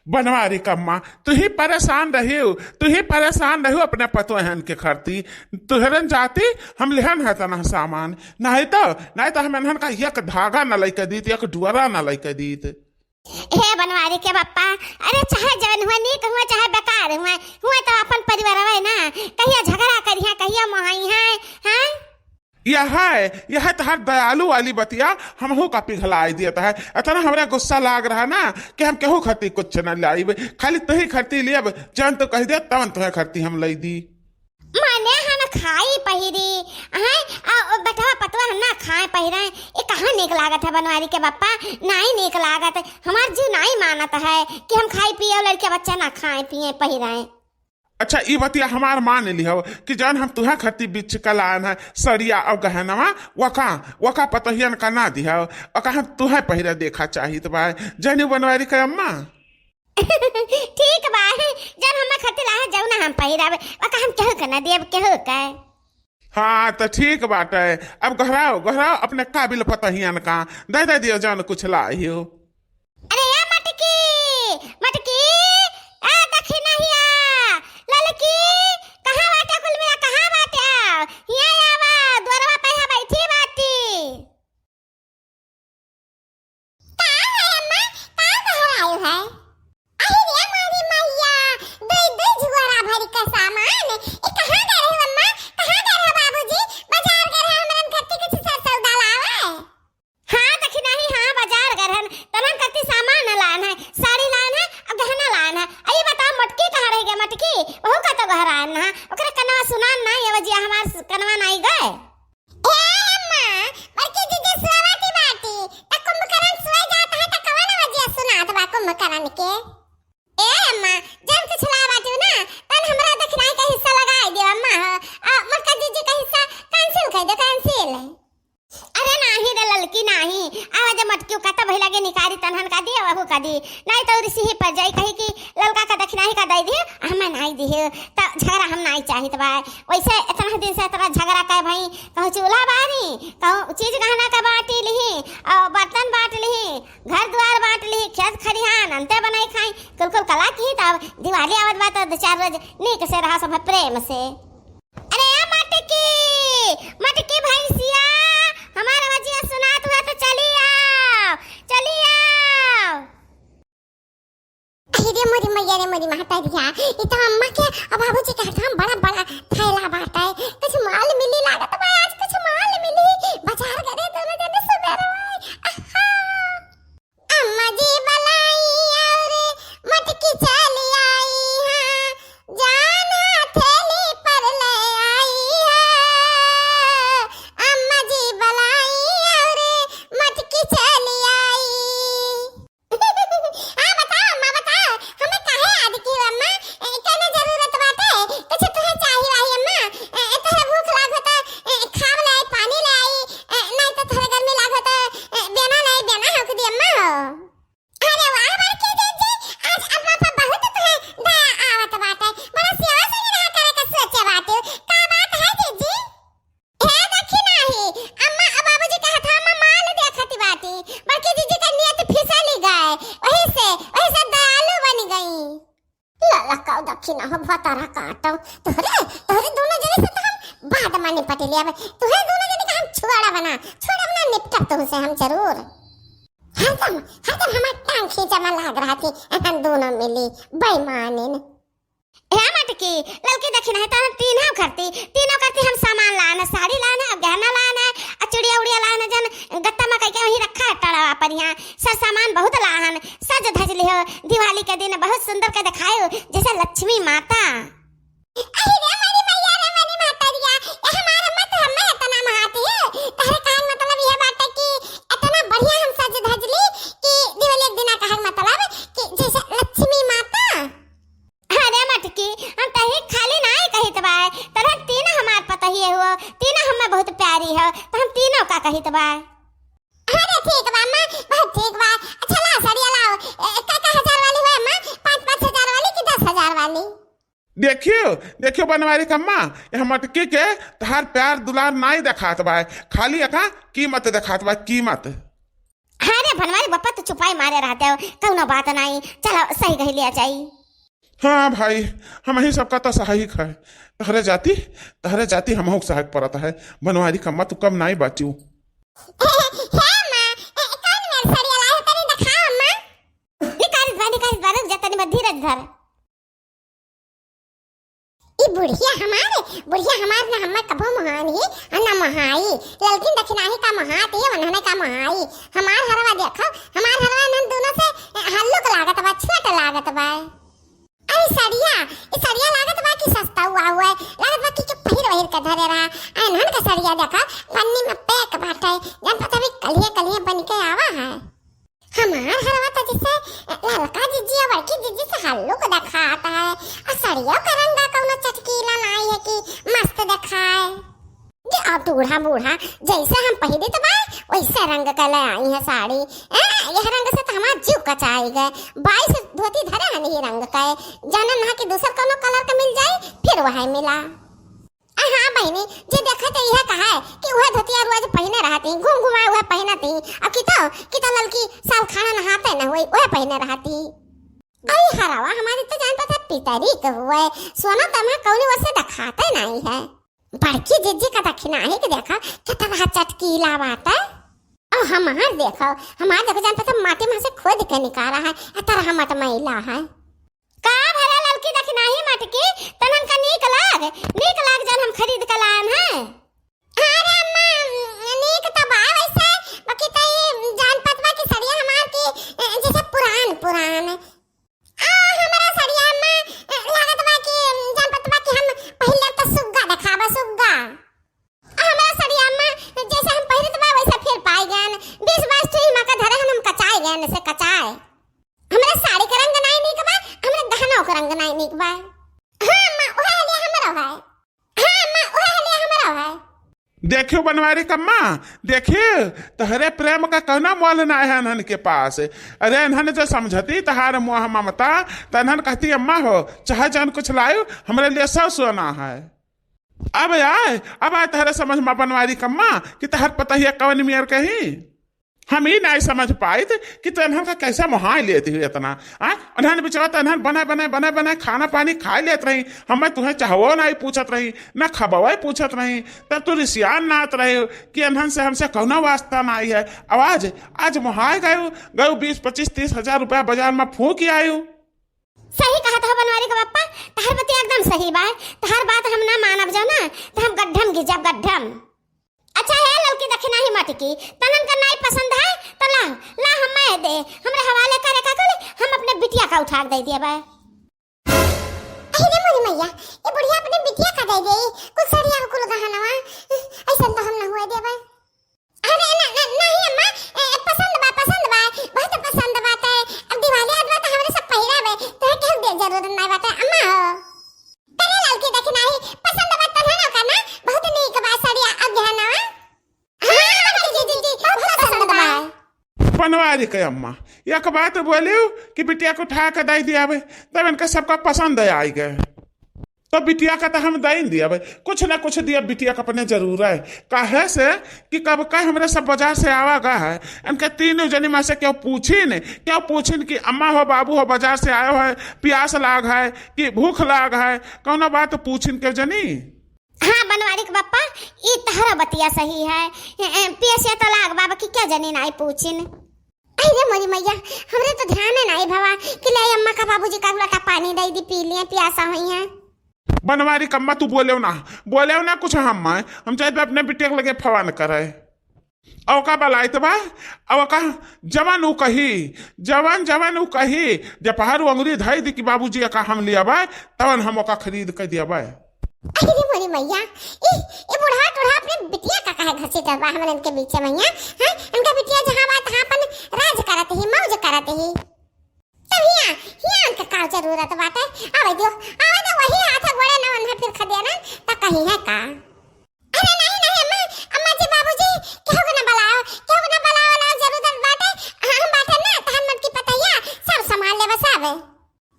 बनवारी कम्मा तू ही परेशान रही हो अपने पतोहन के खरती तुहरन जाती हम लेहन है तना सामान नहीं तो हम इन्हन का एक धागा न लैके दीत एक डुअरा न लैके दीत। हे बनवारी के बप्पा, अरे चाहे जवन हुआ नीक हुआ चाहे बेकार हुआ तो अपन परिवार है ना, कहिया झगड़ा करिया कहिया मोहाई है हैं? यह तहार दयालु वाली बतिया हमहू का पिघलाई दिया है। इतना हमरा गुस्सा लाग रहा ना कि हम केहू खती कुछ न लाई, खाली तुही खती लियब जन तो कह दे तवन तुहे खती हम लई दी। माने हन खाई पहिरी हैं आ बटवा पतवा हम ना खाए पहिरे, ये कहां नीक लागत है बनवारी के बप्पा? नहीं नीक लागत है, हमार जीव नहीं मानत है कि हम खाई पिए लड़के बच्चा ना खाए पिए पहिरे। अच्छा ई बतिया हमार मान लिहो कि जन हम तुहे खती बीच कलान है सरिया और गहनवा वका पतहियन का ना दिहो और हम तुहे पहिरे देखा चाहिए तो भाई जनी बनवारी के अम्मा। ठीक बा, जब हम खती ला जाऊ ना हम पहिरावे वका हम केहू के ना देब केहू के। हाँ तो ठीक बात है, अब गहराओ अपने काबिल पतहियन का दे दियो जन कुछ लाइयो। अरे या मटकी आ दखिनहिया ललकी कहां बाटे कुल मेरा कहां बाटे हिया आवा द्वारवा पे है बैठी बाटी। का है अम्मा का आयो है? अरे रे मारी मैया दई जुआरा भरी का सामान ए कहां गए हो अम्मा? कहां गए हो बाबूजी? बाजार गए हैं हमरन खत्ती कुछ सर सौदा लावे। हां दखिनही हां बाजार गए हैं तमन खत्ती सामान लान है, साड़ी लान है और गहना लान है। अरे बताओ मटकी कहां रह गया? मटकी बहु का तो गहरान ना ओकरे कनवा सुनान ना ये वजिया हमार कनवा नहीं गए। ए अम्मा बड़की दीदी सुवाती बाटी त कुंभकर्ण सोए जात है त कवन वजिया सुनात बा कुंभकर्ण के। ए अम्मा जब कुछ ला बाटी ना तन हमरा दखनाई का हिस्सा लगाई दे अम्मा, मटका दीदी का हिस्सा कैंसिल कर दे कैंसिल। अरे नाही रे ललकी नाही, आवाज मटकी का तो भइला के निकारी तनहन का दिए वहु का दी नहीं तो ऋषि ही पर जाई कही कि ललका का दक्षिणाही का दे दिए हम नहीं दिए त झगड़ा हम नहीं चाहित बा। वैसे इतना दिन से इतना झगड़ा का भाई कहू चूल्हा बारी कहू चीज गहना का बाटी लिही और बर्तन बांट लिही घर द्वार बांट लिही खेत खरिहान अंते बनाई खाई कुल कला की तब दिवाली आवत बा तो 4 रोज नीक से रहा सब प्रेम से। अरे मटकी भैंसिया हमारा वजिया सुनात हुआ तो चली आओ। अरे मोरी मैया रे मोरी माता दिया ये तो अम्मा के अब बाबूजी का काम बड़ा थैला बाटा है, कुछ माल मिली लागत बा आज कुछ माल मिली बाजार गए दोनों जने सुबेरे अम्मा जी बलाई और मटकी चली आई हां जान हथेली पर ले आई है अम्मा जी बलाई और मटकी चली आई। हां बताओ अम्मा बताओ हमें काहे याद की अम्मा कने जरूरत बाटे कुछ तुहे चाहिए आई अम्मा तोहरा भूख लागत खाव ले पानी ले आई नहीं तो तोहरा गर्मी लागत बेना हक दी अम्मा। अरे वाह बड़की दीदी आज अम्मा पर बहुत तुहे दया आवत बाटे, बड़ा सेवा से रहा करे का सोचे बाटे का बात है दीदी? हे देखी नहीं अम्मा अब बाबूजी के हाथ में माल देखती बाटी बड़की दीदी का नियत फिसली गए वही से दयालु बन गई। लाला का देखी ना हो भतारा काटो तोरे दोनों जने से तो हम बाद में निपट लिया तोरे दोनों जने का हम छुड़ा निपटा तुमसे हम जरूर। हरदम हमार टांग खींचा में लाग रहा थी हम दोनों मिली बेईमानिन। हे मटकी ललकी दक्षिण है तो हम तीनों करती हम सामान लाना साड़ी लाना गहना लाना चुड़िया उड़िया लाना जन गत्ता में कह के वही रखा है टड़वा पर यहाँ सब सामान बहुत लाहन सज धज लियो दिवाली के दिन बहुत सुंदर के दिखायो जैसे लक्ष्मी माता। अरे रे मारी मैया रे मारी माता दिया ये हमारा मत हमें इतना महाती है तारे कान मतलब यह बात है कि इतना बढ़िया हम सज धज ली कि दिवाली एक दिन का मतलब कि जैसे लक्ष्मी माता। अरे मटकी हम तही खाली नहीं कहित बा तरह तीन हमार पता ही हुआ तीन हमें बहुत प्यारी है तो हम तीनों का कहित बा। अरे ठीक बा अम्मा बहुत ठीक बा। अच्छा ला साड़ी लाओ का 1000 वाली है अम्मा 5-5 हजार वाली कि 10,000 वाली? देखियो बनवारी कम्मा यह मटकी के तहार प्यार दुलार नहीं दिखात बा खाली अका कीमत दिखात बा कीमत। अरे अरे बनवारी बप्पा तू चुपाई मारे रहते हो, कौनो बात नहीं, चलो सही कही लिया जाई। हाँ भाई, हम ही सबका तो सहायक है। तहरे जाति हमहू सहायक पड़ता है। बनवारी कम्मा तू कम नहीं बाचू। धीरज धर। बुढ़िया हमारे ना हम्मा कभो महानी अन्ना महाई ललकिन दक्षिणाही का महाती वनहने का महाई। हमार हरवा देखो, हमार हरवा नन दोनों से हल्लुक लागत बा, छोट लागत बा। अरे सड़िया लागत बा कि सस्ता हुआ है, लागत बा कि पहिर के धरे रहा। अनहन का सड़िया देखा पन्नी में पैक बाटे, जन पता भी कलिए बन के आवा है। हमार हरवा तो जैसे ललका जिज्जी और बड़की जिज्जी से हल्लुक दिखाता है, और सड़िया का रंगा कौनो चटकीला नहीं है कि मस्त दिखाए। ये अब बूढ़ा जैसे हम पहिरे तो बा वैसे रंग का ले आई है साड़ी। यह रंग से तो हमारा जीव कचाई गए। 22 धोती धरे हन ये रंग का, जाना ना कि दूसर कोनो कलर का मिल जाए फिर वह मिला। हाँ बहनी, जे देखा तो यह कहा है कि वह धोतिया रोज पहने रहती, घुमा वह पहनती, और कितो ललकी साल खाना नहाते न हुई वह पहने रहती। अरे हरावा हमारी तो जानता था पितरी के हुए, सोना तमा कौनी वैसे दिखाते नहीं है। बड़की जिज्जी का दक्षिणा है कि देखा कितना चटकीला बात है। और हमार देखो जानता था माटी में से खोद के निकाला है, तरह मत मैला है। का भला ललकी दक्षिणाही मटकी तनन का नीक लाग जन हम खरीद के लान है। अरे अम्मा नीक तो बा वैसे, बाकी तो ये जान पतवा की सड़िया हमार की जैसे पुरान हमारा सड़िया अम्मा लागत बा कि जान पतवा कि हम पहले तो सुग्गा दिखावा सुग्गा। हमारा सड़िया अम्मा जैसे हम पहले तो बा वैसे फिर पाई गन 20 ठुई मका धरे हम कचाए गन से कचाए। हमरा साड़ी का रंग नहीं नीक बा, हमरा गहना का रंग नहीं नीक बा। हां मां ओहे लिया हमरा है। देखियो बनवारी कम्मा, देखियो तहरे प्रेम का कहना मोल ना है इन्हन के पास। अरे इन्हन जो समझती तहार मोह ममता तो इन्हन कहती अम्मा हो चाहे जान कुछ लायो हमारे लिए सब सोना है। अब आए तहरे समझ में बनवारी कम्मा कि तहर पता ही कवन मियर कही हम ही नहीं समझ पाए थे कि तो इन्हन का कैसा मुहा लेती हुई इतना। उन्होंने बेचारा तो इन्हन बना खाना पानी खा लेत रही, हमें तुम्हें चाहो नहीं पूछत रही, न खबवा पूछत रही, तब तू रिसियान नात रहे कि इन्हन से हमसे कौना वास्ता नहीं है। आवाज आज मुहाए गयो 20, 25, 30 हजार रुपया बाजार में फूक आयो। सही कहा था बनवारी का पप्पा, तहर बती एकदम सही बा। तहर बात हम ना मानब जाना तो हम गड्ढम गिजब गड्ढम। अच्छा है ललकी दक्षिणाही मटकी तनन का नहीं पसंद है तो ला हमें दे, हमरे हवाले करे का कोले हम अपने बिटिया का उठा दे दिए बा। अरे मोरी मैया ये बुढ़िया अपने बिटिया का दे दे कुछ सड़िया कुल गहनवा ऐसा तो हम ना हुए दे बा। अरे नहीं अम्मा पसंद बा बहुत पसंद बात है। अब दिवाली आदवा तो हमरे सब पहिरावे तो क्या दे जरूरत नहीं बात है अम्मा हो। तेरे ललकी दक्षिणाही पसंद बा तन्हा ना करना बहुत नीक बा सड़िया अब गहनवा। बनवारी के अम्मा एक बात बोलियो कि बिटिया को उठा के दे दिया तब इनका सबका पसंद आई गए तो बिटिया का तो हम दे दिया कुछ ना कुछ दिया बिटिया का अपने जरूर है। काहे से कि कब का हमारे सब बाजार से आवा गा है इनके तीनों जनी में से क्यों पूछिन कि अम्मा हो बाबू हो बाजार से आयो है प्यास लाग है कि भूख लाग है कौन बात पूछिन के जनी। हाँ बनवारी के बप्पा ये तहरा बतिया सही है, प्यासे तो लाग बाबा की क्या जनी नहीं पूछिन। अरे मोरी मैया हमरे तो ध्यान नहीं भवा कि ले अम्मा का बाबूजी का लोटा पानी दे दी पी लिए प्यासा हुई है। बनवारी कम्मा तू बोले ना कुछ हम चाहे अपने बिटिया लगे फवान करे औका बलाइत बा औका जवान उ कही जब पहाड़ अंगुरी धाई दी कि बाबूजी का हम लिया बा तवन हम ओका खरीद कर दिया बा। अरे मोरी मैया ये बुढ़ा अपने बिटिया का कहे घसीट बा हमन के बीच में मैया। हां उनका बिटिया जहां बा तहां अपन राज करत ही मौज करत ही तब हिया उनका का जरूरत बाटे आवे दो वही हाथ गोड़े ना उन्हें फिर खदे ना त कहीं है का। अरे नहीं अम्मा जी बाबूजी क्यों ना बुलाओ ना जरूरत बाटे हम बाटे ना तहन मत की पतैया सब संभाल ले बस आवे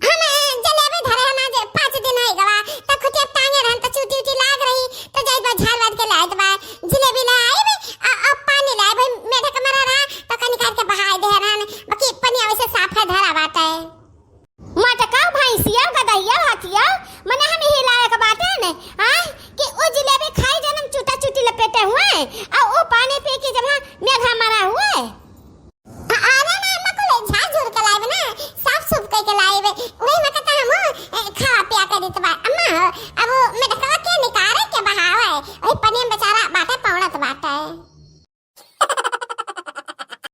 हम जलेबी धरे ना जे 5 दिन है गवा त खुटे टांगे रहन त चूटी लाग रही तो जाई बा झाड़ के लाइत बा जिलेबी ले आई बे पानी ले भाई मेढे कमरा रहा तो कनी काट के बहाई अब